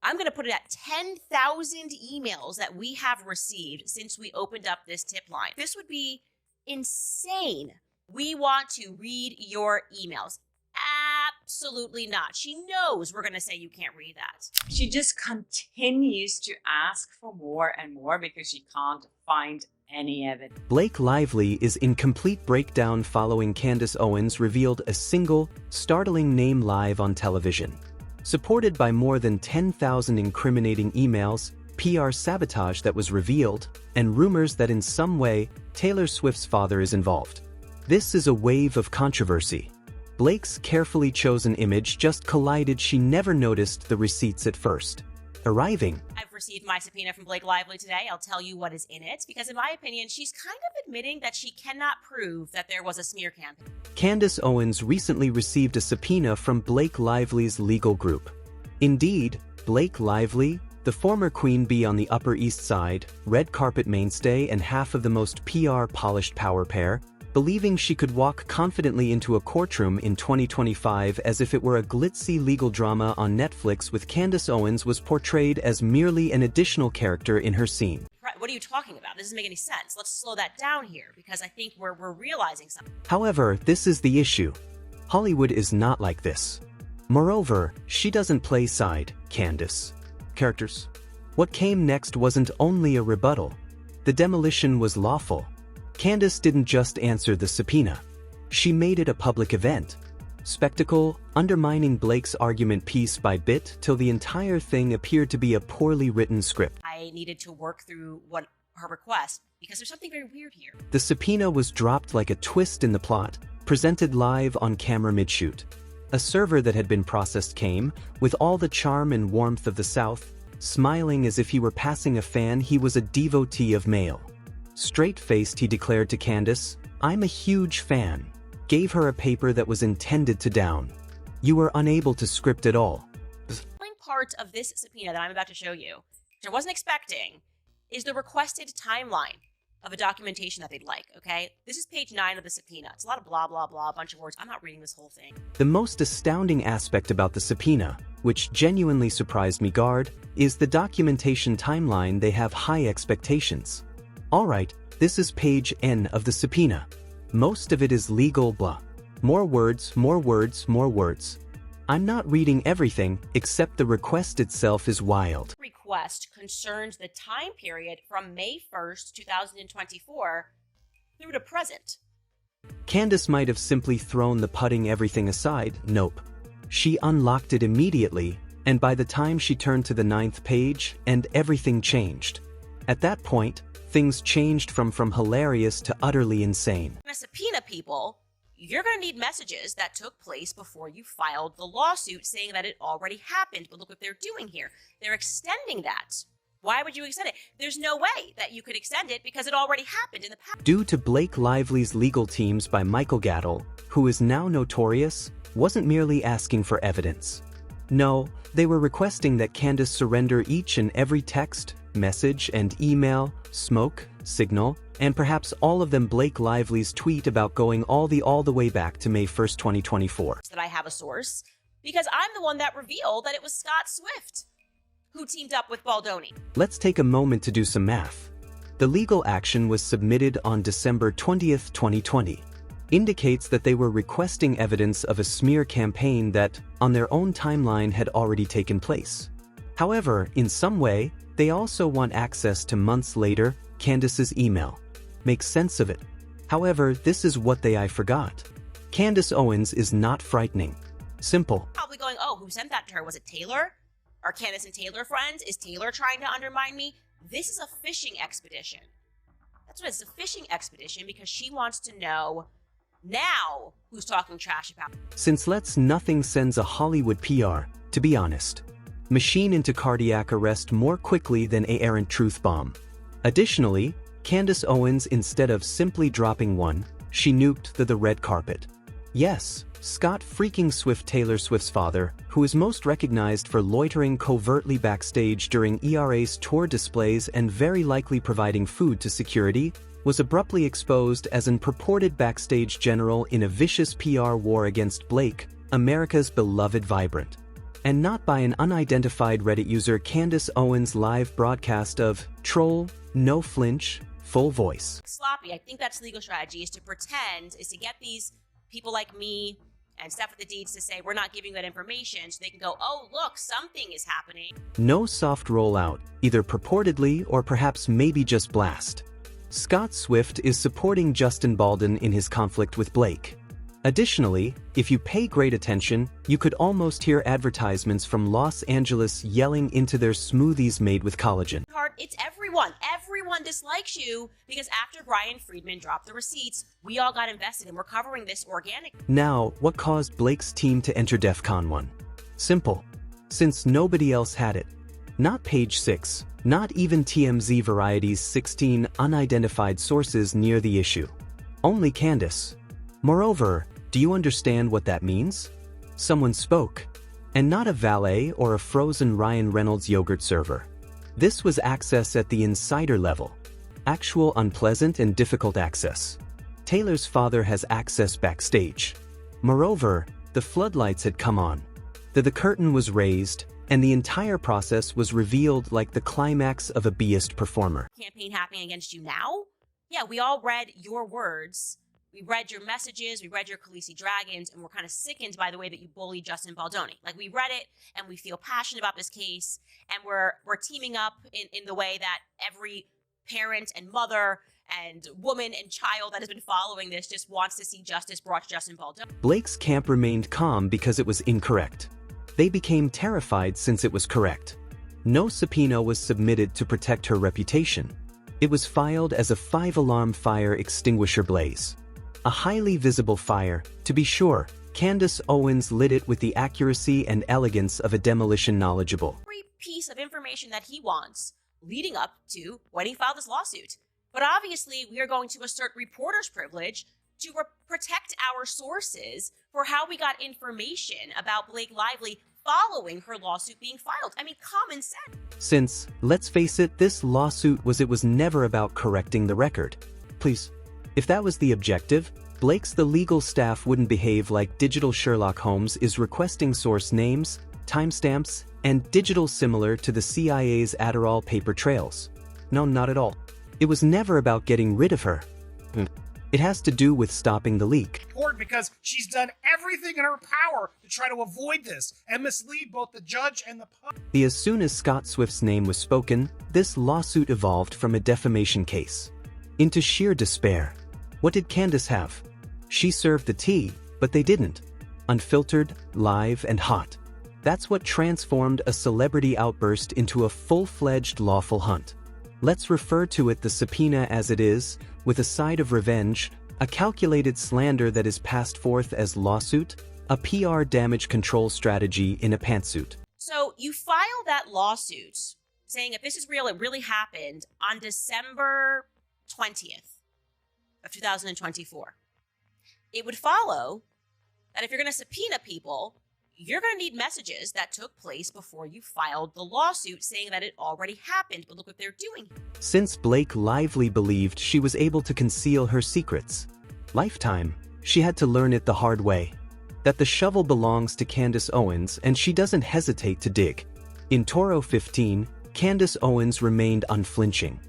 I'm going to put it at 10,000 emails that we have received since we opened up this tip line. This would be insane. We want to read your emails. Absolutely not. She knows we're going to say you can't read that. She just continues to ask for more and more because she can't find any evidence. Blake Lively is in complete breakdown following Candace Owens revealed a single, startling name live on television. Supported by more than 10,000 incriminating emails, PR sabotage that was revealed, and rumors that in some way, Taylor Swift's father is involved. This is a wave of controversy. Blake's carefully chosen image just collided. She never noticed the receipts at first. Arriving. I've received my subpoena from Blake Lively today. I'll tell you what is in it, because in my opinion, she's kind of admitting that she cannot prove that there was a smear campaign. Candace Owens recently received a subpoena from Blake Lively's legal group. Indeed, Blake Lively, the former queen bee on the Upper East Side, red carpet mainstay and half of the most PR-polished power pair, believing she could walk confidently into a courtroom in 2025 as if it were a glitzy legal drama on Netflix with Candace Owens was portrayed as merely an additional character in her scene. What are you talking about? This doesn't make any sense. Let's slow that down here, because I think we're realizing something. However, this is the issue. Hollywood is not like this. Moreover, she doesn't play side, Candace. Characters. What came next wasn't only a rebuttal. The demolition was lawful. Candace didn't just answer the subpoena. She made it a public event. Spectacle, undermining Blake's argument piece by bit till the entire thing appeared to be a poorly written script. I needed to work through what her request, because there's something very weird here. The subpoena was dropped like a twist in the plot, presented live on camera mid-shoot. A server that had been processed came, with all the charm and warmth of the South, smiling as if he were passing a fan. He was a devotee of mail. Straight-faced, he declared to Candace, "I'm a huge fan." Gave her a paper that was intended to down. You were unable to script it all. The part of this subpoena that I'm about to show you, which I wasn't expecting, is the requested timeline of a documentation that they'd like, okay? This is page 9 of the subpoena. It's a lot of blah, blah, blah, a bunch of words. I'm not reading this whole thing. The most astounding aspect about the subpoena, which genuinely surprised me guard, is the documentation timeline. They have high expectations. Alright, this is page N of the subpoena. Most of it is legal blah. More words, more words, more words. I'm not reading everything, except the request itself is wild. Request concerns the time period from May 1st, 2024 through to present. Candace might have simply thrown the putting everything aside. Nope. She unlocked it immediately, and by the time she turned to the 9th page, and everything changed. At that point, things changed from hilarious to utterly insane. When I subpoena people, you're going to need messages that took place before you filed the lawsuit saying that it already happened. But look what they're doing here. They're extending that. Why would you extend it? There's no way that you could extend it because it already happened in the past. Due to Blake Lively's legal teams by Michael Gattel, who is now notorious, wasn't merely asking for evidence. No, they were requesting that Candace surrender each and every text, message, and email, smoke, signal, and perhaps all of them Blake Lively's tweet about going all the way back to May 1st, 2024. That I have a source, because I'm the one that revealed that it was Scott Swift who teamed up with Baldoni. Let's take a moment to do some math. The legal action was submitted on December 20th, 2020. Indicates that they were requesting evidence of a smear campaign that, on their own timeline, had already taken place. However, in some way, they also want access to months later, Candace's email. Makes sense of it. However, this is what I forgot. Candace Owens is not frightening. Simple. Probably going, oh, who sent that to her? Was it Taylor? Are Candace and Taylor friends? Is Taylor trying to undermine me? This is a fishing expedition. That's what it is, a fishing expedition, because she wants to know now who's talking trash about it. Since nothing sends a Hollywood PR, to be honest. Machine into cardiac arrest more quickly than a errant truth bomb. Additionally, Candace Owens, instead of simply dropping one, she nuked the red carpet. Yes, Scott freaking Swift, Taylor Swift's father, who is most recognized for loitering covertly backstage during ERA's tour displays and very likely providing food to security, was abruptly exposed as an purported backstage general in a vicious PR war against Blake, America's beloved vibrant. and not by an unidentified Reddit user Candace Owens' live broadcast of troll, no flinch, full voice. Sloppy. I think that's legal strategy, is to get these people like me and Steph with the Deeds to say, we're not giving that information, so they can go, oh, look, something is happening. No soft rollout, either purportedly or perhaps maybe just blast. Scott Swift is supporting Justin Baldwin in his conflict with Blake. Additionally, if you pay great attention, you could almost hear advertisements from Los Angeles yelling into their smoothies made with collagen. It's everyone. Everyone dislikes you because after Brian Friedman dropped the receipts, we all got invested and we're covering this organic. Now, what caused Blake's team to enter DEF CON 1? Simple. Since nobody else had it. Not Page 6, not even TMZ Variety's 16 unidentified sources near the issue. Only Candace. Moreover, do you understand what that means? Someone spoke. And not a valet or a frozen Ryan Reynolds yogurt server. This was access at the insider level. Actual unpleasant and difficult access. Taylor's father has access backstage. Moreover, the floodlights had come on. The curtain was raised, and the entire process was revealed like the climax of a B-list performer. Campaign happening against you now? Yeah, we all read your words. We read your messages, we read your Khaleesi Dragons, and we're kind of sickened by the way that you bullied Justin Baldoni. Like, we read it, and we feel passionate about this case, and we're teaming up in the way that every parent and mother and woman and child that has been following this just wants to see justice brought to Justin Baldoni. Blake's camp remained calm because it was incorrect. They became terrified since it was correct. No subpoena was submitted to protect her reputation. It was filed as a 5-alarm fire extinguisher blaze. A highly visible fire, to be sure. Candace Owens lit it with the accuracy and elegance of a demolition knowledgeable. Every piece of information that he wants leading up to when he filed this lawsuit. But obviously, we are going to assert reporter's privilege to protect our sources for how we got information about Blake Lively following her lawsuit being filed. I mean, common sense. Since, let's face it, this lawsuit was never about correcting the record. Please. If that was the objective, the legal staff wouldn't behave like digital Sherlock Holmes is requesting source names, timestamps, and digital similar to the CIA's Adderall paper trails. No, not at all. It was never about getting rid of her. It has to do with stopping the leak. Because she's done everything in her power to try to avoid this and mislead both the judge and the public. As soon as Scott Swift's name was spoken, this lawsuit evolved from a defamation case into sheer despair. What did Candace have? She served the tea, but they didn't. Unfiltered, live, and hot. That's what transformed a celebrity outburst into a full-fledged lawful hunt. Let's refer to it the subpoena as it is, with a side of revenge, a calculated slander that is passed forth as lawsuit, a PR damage control strategy in a pantsuit. So you file that lawsuit saying if this is real, it really happened on December 20th. Of 2024. It would follow that if you're going to subpoena people, you're going to need messages that took place before you filed the lawsuit saying that it already happened, but look what they're doing. Since Blake Lively believed she was able to conceal her secrets, lifetime, she had to learn it the hard way. That the shovel belongs to Candace Owens and she doesn't hesitate to dig. In Toro 15, Candace Owens remained unflinching.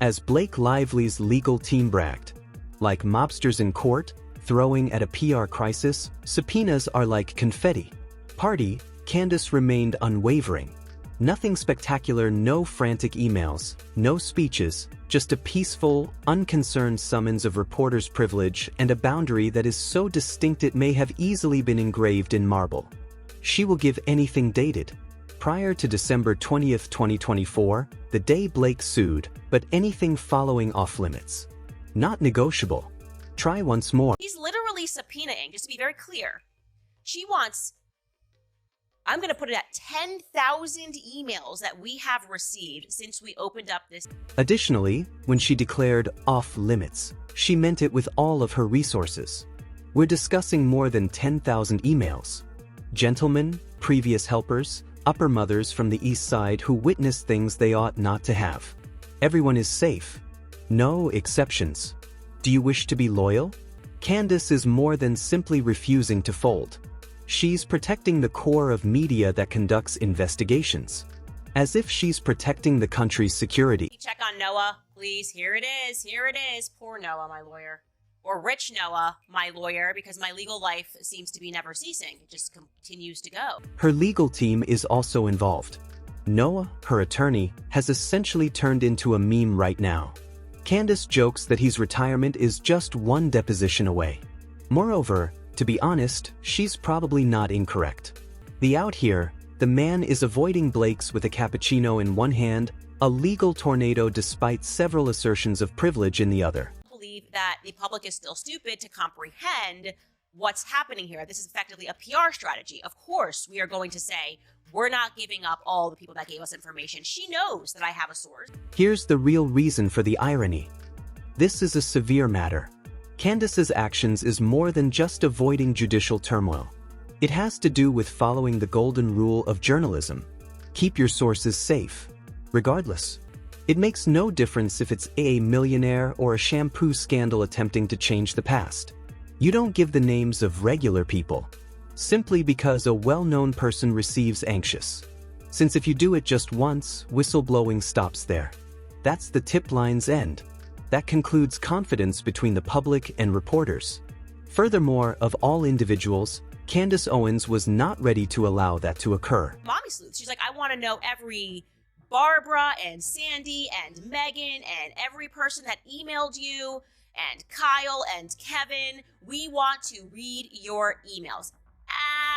As Blake Lively's legal team bragged, like mobsters in court, throwing at a PR crisis, subpoenas are like confetti. Party, Candace remained unwavering. Nothing spectacular, no frantic emails, no speeches, just a peaceful, unconcerned summons of reporter's privilege and a boundary that is so distinct it may have easily been engraved in marble. She will give anything dated. Prior to December 20th, 2024, the day Blake sued, but anything following off-limits. Not negotiable. Try once more. He's literally subpoenaing, just to be very clear. She wants, I'm going to put it at 10,000 emails that we have received since we opened up this. Additionally, when she declared off-limits, she meant it with all of her resources. We're discussing more than 10,000 emails. Gentlemen, previous helpers, upper mothers from the east side who witnessed things they ought not to have. Everyone is safe. No exceptions. Do you wish to be loyal? Candace is more than simply refusing to fold. She's protecting the core of media that conducts investigations. As if she's protecting the country's security. Check on Noah, please. Here it is. Here it is. Poor Noah, my lawyer. Or rich Noah, my lawyer, because my legal life seems to be never ceasing. It just continues to go. Her legal team is also involved. Noah, her attorney, has essentially turned into a meme right now. Candace jokes that his retirement is just one deposition away. Moreover, to be honest, she's probably not incorrect. The out here, the man is avoiding Blake's with a cappuccino in one hand, a legal tornado despite several assertions of privilege in the other. I believe that the public is still stupid to comprehend what's happening here. This is effectively a PR strategy. Of course, we are going to say, we're not giving up all the people that gave us information. She knows that I have a source. Here's the real reason for the irony. This is a severe matter. Candace's actions is more than just avoiding judicial turmoil. It has to do with following the golden rule of journalism. Keep your sources safe, regardless. It makes no difference if it's a millionaire or a shampoo scandal attempting to change the past. You don't give the names of regular people, simply because a well-known person receives anxious. Since if you do it just once, whistleblowing stops there. That's the tip line's end. That concludes confidence between the public and reporters. Furthermore, of all individuals, Candace Owens was not ready to allow that to occur. Mommy sleuth. She's like, I want to know every Barbara and Sandy and Megan and every person that emailed you and Kyle and Kevin. We want to read your emails.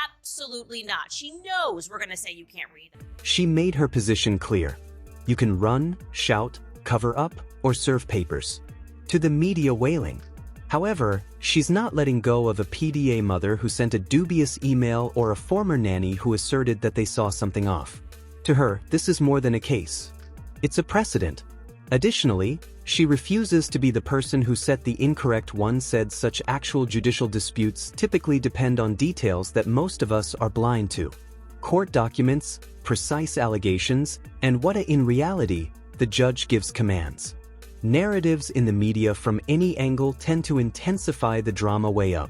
Absolutely not. She knows we're going to say you can't read them. She made her position clear. You can run, shout, cover up, or serve papers. To the media wailing. However, she's not letting go of a PDA mother who sent a dubious email or a former nanny who asserted that they saw something off. To her, this is more than a case. It's a precedent. Additionally, she refuses to be the person who set the incorrect one. Said such actual judicial disputes typically depend on details that most of us are blind to. Court documents, precise allegations, and what in reality, the judge gives commands. Narratives in the media from any angle tend to intensify the drama way up.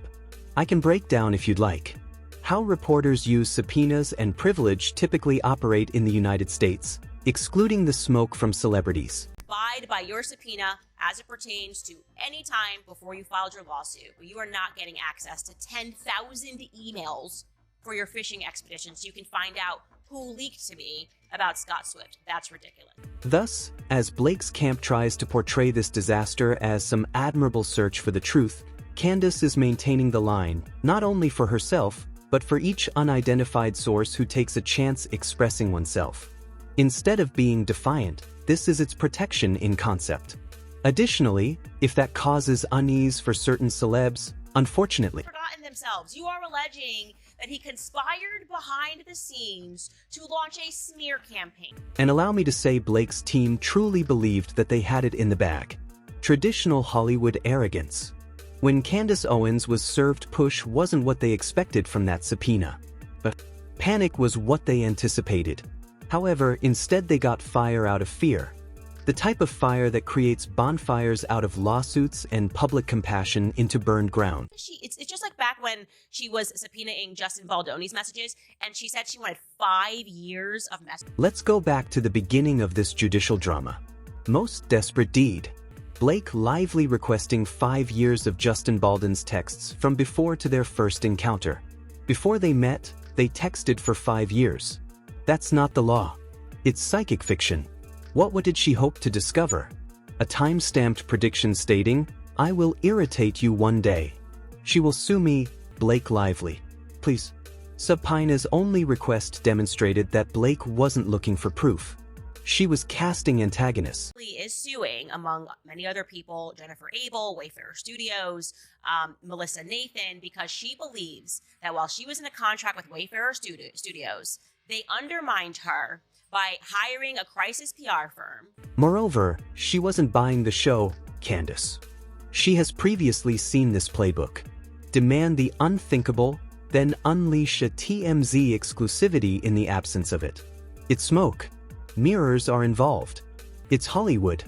I can break down if you'd like. How reporters use subpoenas and privilege typically operate in the United States, excluding the smoke from celebrities. Abide by your subpoena as it pertains to any time before you filed your lawsuit, but you are not getting access to 10,000 emails for your fishing expedition so you can find out who leaked to me about Scott Swift. That's ridiculous. Thus, as Blake's camp tries to portray this disaster as some admirable search for the truth, Candace is maintaining the line, not only for herself, but for each unidentified source who takes a chance expressing oneself. Instead of being defiant, this is its protection in concept. Additionally, if that causes unease for certain celebs, unfortunately, Forgotten themselves. You are alleging that he conspired behind the scenes to launch a smear campaign. And allow me to say Blake's team truly believed that they had it in the bag. Traditional Hollywood arrogance. When Candace Owens was served, push wasn't what they expected from that subpoena. But panic was what they anticipated. However, instead they got fire out of fear. The type of fire that creates bonfires out of lawsuits and public compassion into burned ground. It's just like back when she was subpoenaing Justin Baldoni's messages, and she said she wanted 5 years of messages. Let's go back to the beginning of this judicial drama. Most desperate deed. Blake lively requesting 5 years of Justin Baldon's texts from before to their first encounter. Before they met, they texted for 5 years. That's not the law. It's psychic fiction. What did she hope to discover? A time-stamped prediction stating, "I will irritate you one day. She will sue me, Blake Lively. Please." Subpoena's only request demonstrated that Blake wasn't looking for proof. She was casting antagonists. Is suing, among many other people, Jennifer Abel, Wayfarer Studios, Melissa Nathan, because she believes that while she was in a contract with Wayfarer Studios, they undermined her by hiring a crisis PR firm. Moreover, she wasn't buying the show, Candace. She has previously seen this playbook. Demand the unthinkable, then unleash a TMZ exclusivity in the absence of it. It's smoke. Mirrors are involved. It's Hollywood.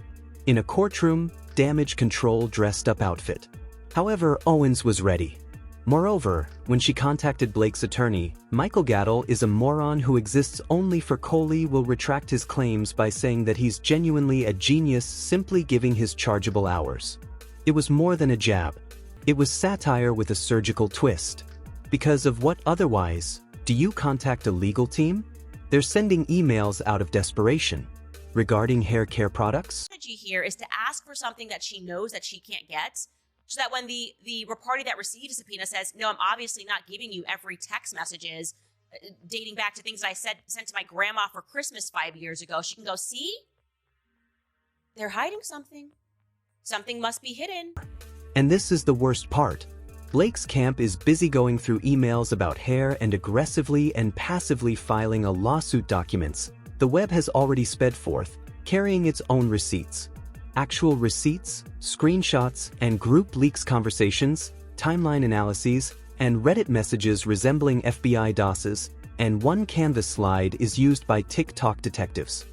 In a courtroom, damage control dressed up outfit. However, Owens was ready. Moreover, when she contacted Blake's attorney, Michael Gattel is a moron who exists only for Coley will retract his claims by saying that he's genuinely a genius simply giving his chargeable hours. It was more than a jab. It was satire with a surgical twist. Because of what otherwise? Do you contact a legal team? They're sending emails out of desperation. Regarding hair care products? The strategy here is to ask for something that she knows that she can't get, so that when the party that received a subpoena says, no, I'm obviously not giving you every text messages dating back to things that I sent to my grandma for Christmas 5 years ago, she can go, see? They're hiding something. Something must be hidden. And this is the worst part. Blake's camp is busy going through emails about hair and aggressively and passively filing a lawsuit documents. The web has already sped forth, carrying its own receipts. Actual receipts, screenshots, and group leaks conversations, timeline analyses, and Reddit messages resembling FBI DOSes, and one Canvas slide is used by TikTok detectives.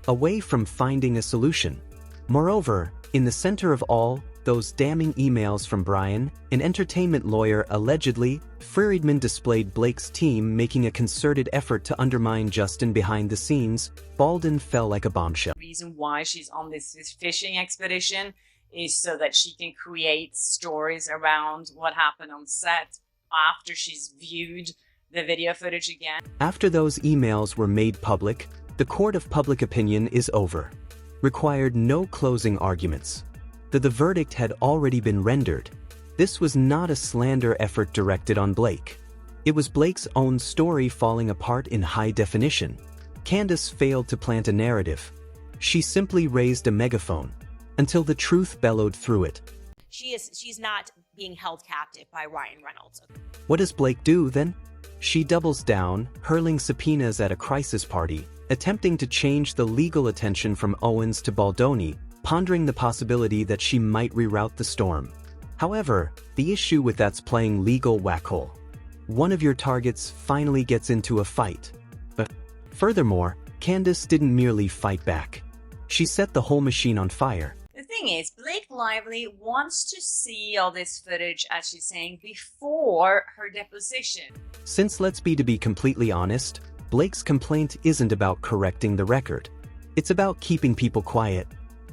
Away from finding a solution. Moreover, in the center of all, those damning emails from Brian, an entertainment lawyer allegedly, Friedman displayed Blake's team making a concerted effort to undermine Justin behind the scenes. Baldwin fell like a bombshell. The reason why she's on this fishing expedition is so that she can create stories around what happened on set after she's viewed the video footage again. After those emails were made public, the court of public opinion is over. Required no closing arguments. The verdict had already been rendered. This was not a slander effort directed on Blake. It was Blake's own story falling apart in high definition. Candace failed to plant a narrative. She simply raised a megaphone until the truth bellowed through it. She's not being held captive by Ryan Reynolds. What does Blake do then? She doubles down, hurling subpoenas at a crisis party, attempting to change the legal attention from Owens to Baldoni, pondering the possibility that she might reroute the storm. However, the issue with that's playing legal whack-hole. One of your targets finally gets into a fight. But furthermore, Candace didn't merely fight back. She set the whole machine on fire. The thing is, Blake Lively wants to see all this footage, as she's saying, before her deposition. Since let's be to be completely honest, Blake's complaint isn't about correcting the record. It's about keeping people quiet.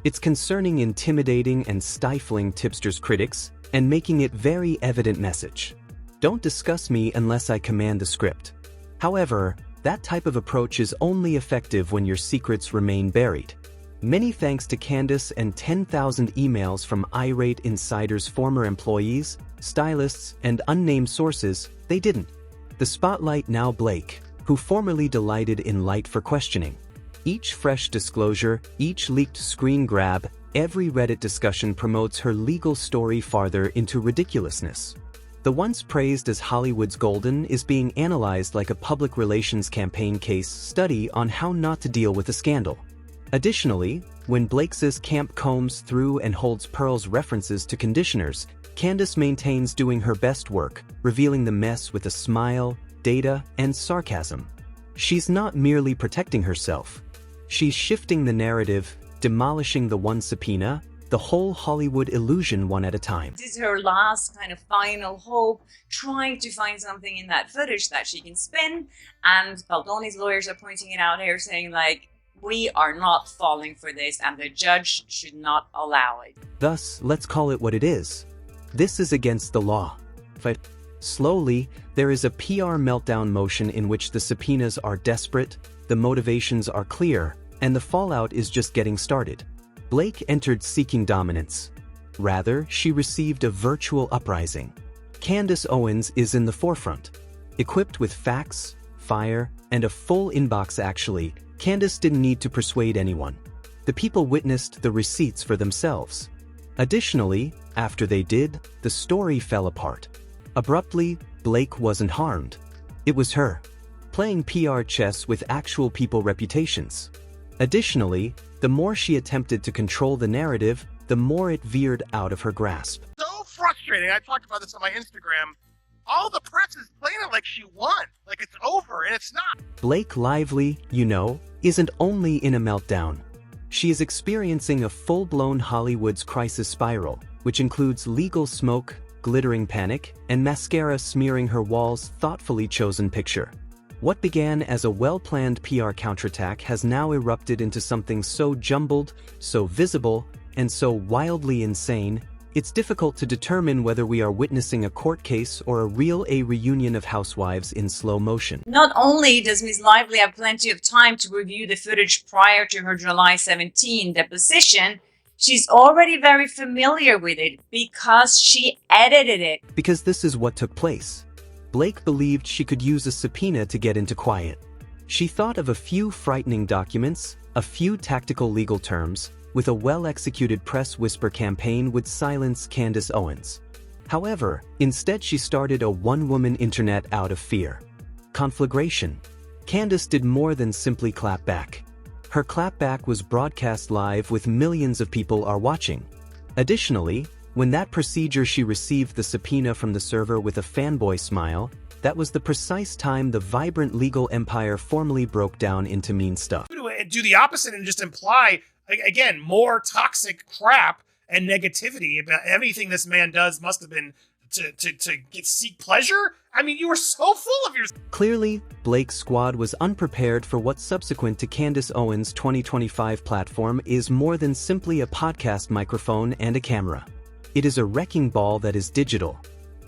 It's concerning intimidating and stifling tipsters' critics and making it very evident message. Don't discuss me unless I command the script. However, that type of approach is only effective when your secrets remain buried. Many thanks to Candace and 10,000 emails from irate insiders, former employees, stylists, and unnamed sources, they didn't. The spotlight now Blake, who formerly delighted in light for questioning. Each fresh disclosure, each leaked screen grab, every Reddit discussion promotes her legal story farther into ridiculousness. The once praised as Hollywood's golden is being analyzed like a public relations campaign case study on how not to deal with a scandal. Additionally, when Blake's camp combs through and holds Pearl's references to conditioners, Candace maintains doing her best work, revealing the mess with a smile, data, and sarcasm. She's not merely protecting herself. She's shifting the narrative, demolishing the one subpoena, the whole Hollywood illusion one at a time. This is her last kind of final hope, trying to find something in that footage that she can spin. And Baldoni's lawyers are pointing it out here, saying like, we are not falling for this and the judge should not allow it. Thus, let's call it what it is. This is against the law. But slowly, there is a PR meltdown motion in which the subpoenas are desperate, the motivations are clear, and the fallout is just getting started. Blake entered seeking dominance. Rather, she received a virtual uprising. Candace Owens is in the forefront. Equipped with facts, fire, and a full inbox actually, Candace didn't need to persuade anyone. The people witnessed the receipts for themselves. Additionally, after they did, the story fell apart. Abruptly, Blake wasn't harmed. It was her, playing PR chess with actual people reputations. Additionally, the more she attempted to control the narrative, the more it veered out of her grasp. So frustrating. I talked about this on my Instagram. All the press is playing it like she won, like it's over, and it's not. Blake Lively, isn't only in a meltdown. She is experiencing a full-blown Hollywood's crisis spiral, which includes legal smoke, glittering panic, and mascara smearing her wall's thoughtfully chosen picture. What began as a well-planned PR counterattack has now erupted into something so jumbled, so visible, and so wildly insane, it's difficult to determine whether we are witnessing a court case or a reunion of housewives in slow motion. Not only does Ms. Lively have plenty of time to review the footage prior to her July 17 deposition, she's already very familiar with it because she edited it. Because this is what took place. Blake believed she could use a subpoena to get into quiet. She thought of a few frightening documents, a few tactical legal terms, with a well-executed press whisper campaign would silence Candace Owens. However, instead she started a one-woman internet out of fear. Conflagration. Candace did more than simply clap back. Her clapback was broadcast live with millions of people are watching. Additionally, when that procedure she received the subpoena from the server with a fanboy smile, that was the precise time the vibrant legal empire formally broke down into mean stuff. Do the opposite and just imply, again, more toxic crap and negativity about everything this man does must have been to seek pleasure? I mean, you were so full of yourself. Clearly, Blake's squad was unprepared for what subsequent to Candace Owens' 2025 platform is more than simply a podcast microphone and a camera. It is a wrecking ball that is digital.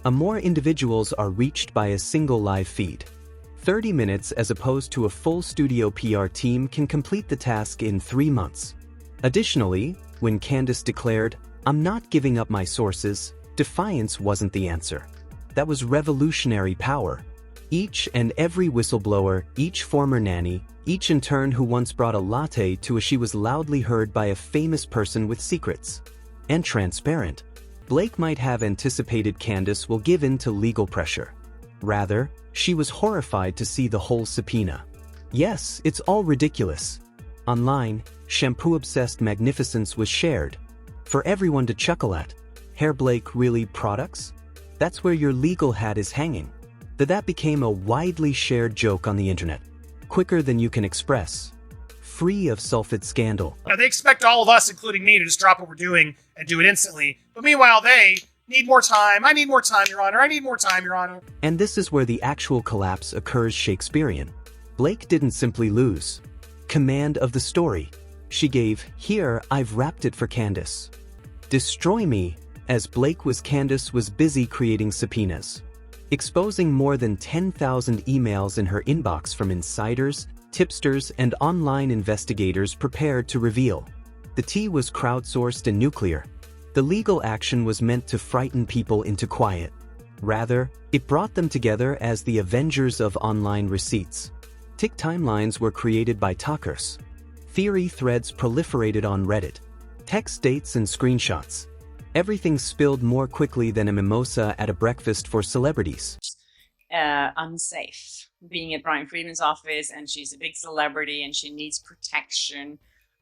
More individuals are reached by a single live feed. 30 minutes as opposed to a full studio PR team can complete the task in 3 months. Additionally, when Candace declared, "I'm not giving up my sources," defiance wasn't the answer. That was revolutionary power. Each and every whistleblower, each former nanny, each intern who once brought a latte to a she was loudly heard by a famous person with secrets. And transparent. Blake might have anticipated Candace will give in to legal pressure. Rather, she was horrified to see the whole subpoena. Yes, it's all ridiculous. Online, shampoo-obsessed magnificence was shared. For everyone to chuckle at. Hair Blake really products? That's where your legal hat is hanging. That became a widely shared joke on the internet. Quicker than you can express. Free of sulfate scandal. Now, they expect all of us, including me, to just drop what we're doing and do it instantly. But meanwhile, they need more time. I need more time, Your Honor. I need more time, Your Honor. And this is where the actual collapse occurs Shakespearean. Blake didn't simply lose command of the story. She gave, "Here, I've wrapped it for Candace. Destroy me," as Candace was busy creating subpoenas. Exposing more than 10,000 emails in her inbox from insiders, tipsters, and online investigators prepared to reveal. The tea was crowdsourced and nuclear. The legal action was meant to frighten people into quiet. Rather, it brought them together as the avengers of online receipts. Tick timelines were created by talkers. Theory threads proliferated on Reddit. Text dates and screenshots. Everything spilled more quickly than a mimosa at a breakfast for celebrities. Unsafe. Being at Brian Friedman's office, and she's a big celebrity and she needs protection.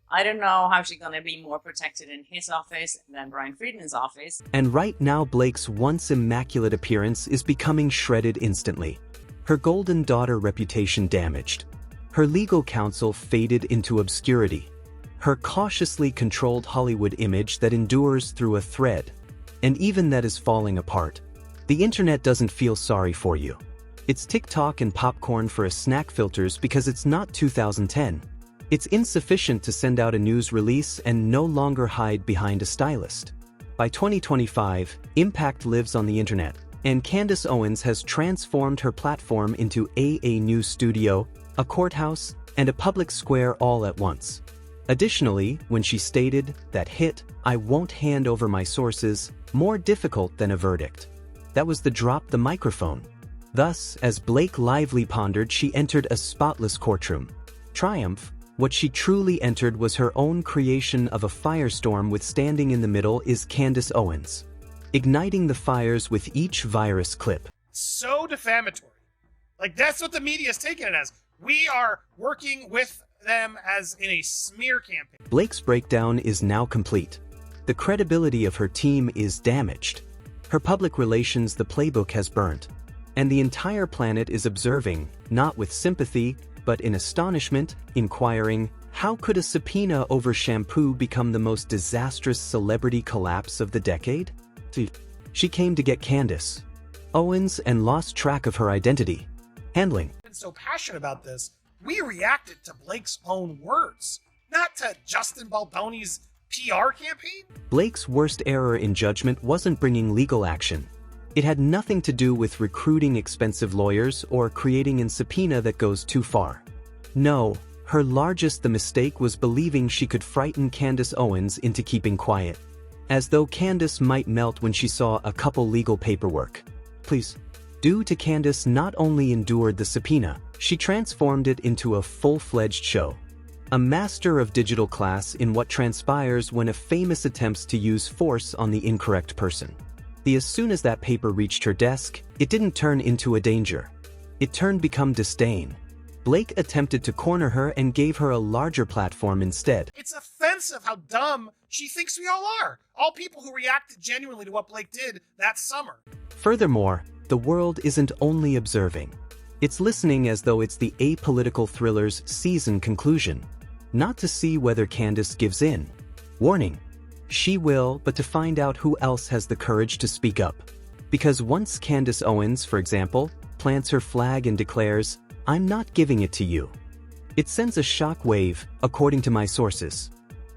I don't know how she's going to be more protected in his office than Brian Friedman's office. And right now Blake's once immaculate appearance is becoming shredded instantly. Her golden daughter reputation damaged. Her legal counsel faded into obscurity. Her cautiously controlled Hollywood image that endures through a thread. And even that is falling apart. The internet doesn't feel sorry for you. It's TikTok and popcorn for a snack filters because it's not 2010. It's insufficient to send out a news release and no longer hide behind a stylist. By 2025, impact lives on the internet, and Candace Owens has transformed her platform into a news studio, a courthouse, and a public square all at once. Additionally, when she stated that hit, "I won't hand over my sources," more difficult than a verdict. That was the drop the microphone. Thus, as Blake Lively pondered, she entered a spotless courtroom. Triumph, what she truly entered was her own creation of a firestorm with standing in the middle is Candace Owens. Igniting the fires with each virus clip. So defamatory. Like, that's what the media is taking it as. We are working with them as in a smear campaign. Blake's breakdown is now complete. The credibility of her team is damaged. Her public relations the playbook has burnt. And the entire planet is observing, not with sympathy, but in astonishment, inquiring, how could a subpoena over shampoo become the most disastrous celebrity collapse of the decade? She came to get Candace Owens and lost track of her identity. Handling. Been so passionate about this, we reacted to Blake's own words, not to Justin Baldoni's PR campaign. Blake's worst error in judgment wasn't bringing legal action. It had nothing to do with recruiting expensive lawyers or creating a subpoena that goes too far. No, her largest mistake was believing she could frighten Candace Owens into keeping quiet. As though Candace might melt when she saw a couple legal paperwork. Please. Due to Candace not only endured the subpoena, she transformed it into a full-fledged show. A master of digital class in what transpires when a famous attempts to use force on the incorrect person. As soon as that paper reached her desk, it didn't turn into a danger. It become disdain. Blake attempted to corner her and gave her a larger platform instead. It's offensive how dumb she thinks we all are. All people who reacted genuinely to what Blake did that summer. Furthermore, the world isn't only observing. It's listening as though it's the apolitical thriller's season conclusion. Not to see whether Candace gives in. Warning. She will, but to find out who else has the courage to speak up. Because once Candace Owens, for example, plants her flag and declares, "I'm not giving it to you," it sends a shock wave, according to my sources,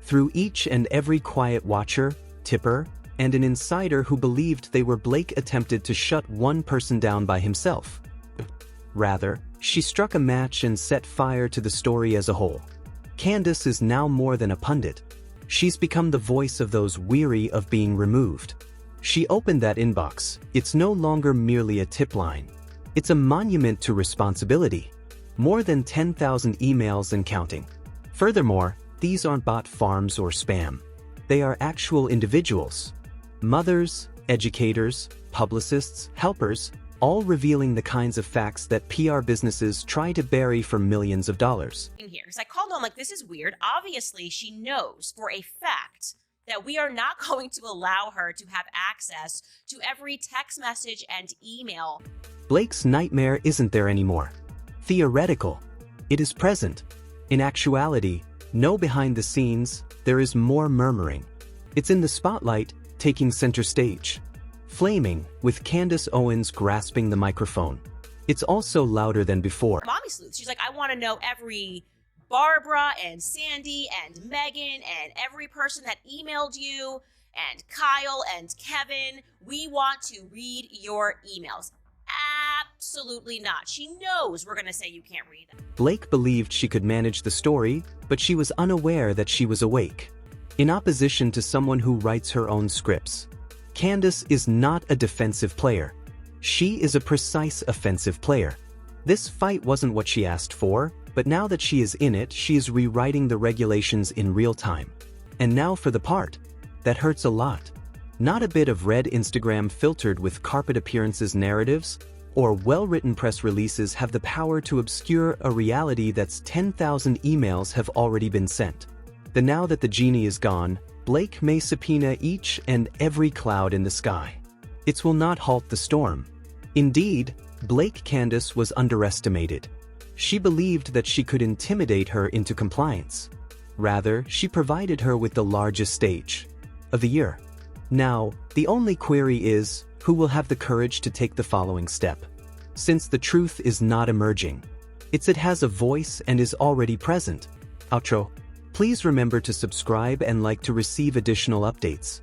through each and every quiet watcher, tipper, and an insider who believed they were Blake attempted to shut one person down by himself. Rather, she struck a match and set fire to the story as a whole. Candace is now more than a pundit. She's become the voice of those weary of being removed. She opened that inbox. It's no longer merely a tip line. It's a monument to responsibility. More than 10,000 emails and counting. Furthermore, these aren't bot farms or spam. They are actual individuals. Mothers, educators, publicists, helpers, all revealing the kinds of facts that PR businesses try to bury for millions of dollars. Here, because I called on like, this is weird. Obviously, she knows for a fact that we are not going to allow her to have access to every text message and email. Blake's nightmare isn't there anymore. Theoretical. It is present. In actuality, no behind the scenes, there is more murmuring. It's in the spotlight, taking center stage. Flaming, with Candace Owens grasping the microphone. It's also louder than before. Mommy sleuth. She's like, I want to know every Barbara and Sandy and Megan and every person that emailed you and Kyle and Kevin. We want to read your emails. Absolutely not. She knows we're going to say you can't read them. Blake believed she could manage the story, but she was unaware that she was awake. In opposition to someone who writes her own scripts. Candace is not a defensive player. She is a precise offensive player. This fight wasn't what she asked for, but now that she is in it, she is rewriting the regulations in real time. And now for the part that hurts a lot. Not a bit of red Instagram filtered with carpet appearances narratives, or well-written press releases have the power to obscure a reality that's 10,000 emails have already been sent. Now that the genie is gone, Blake may subpoena each and every cloud in the sky. It will not halt the storm. Indeed, Blake Candace was underestimated. She believed that she could intimidate her into compliance. Rather, she provided her with the largest stage of the year. Now, the only query is, who will have the courage to take the following step? Since the truth is not emerging. It has a voice and is already present. Outro. Please remember to subscribe and like to receive additional updates.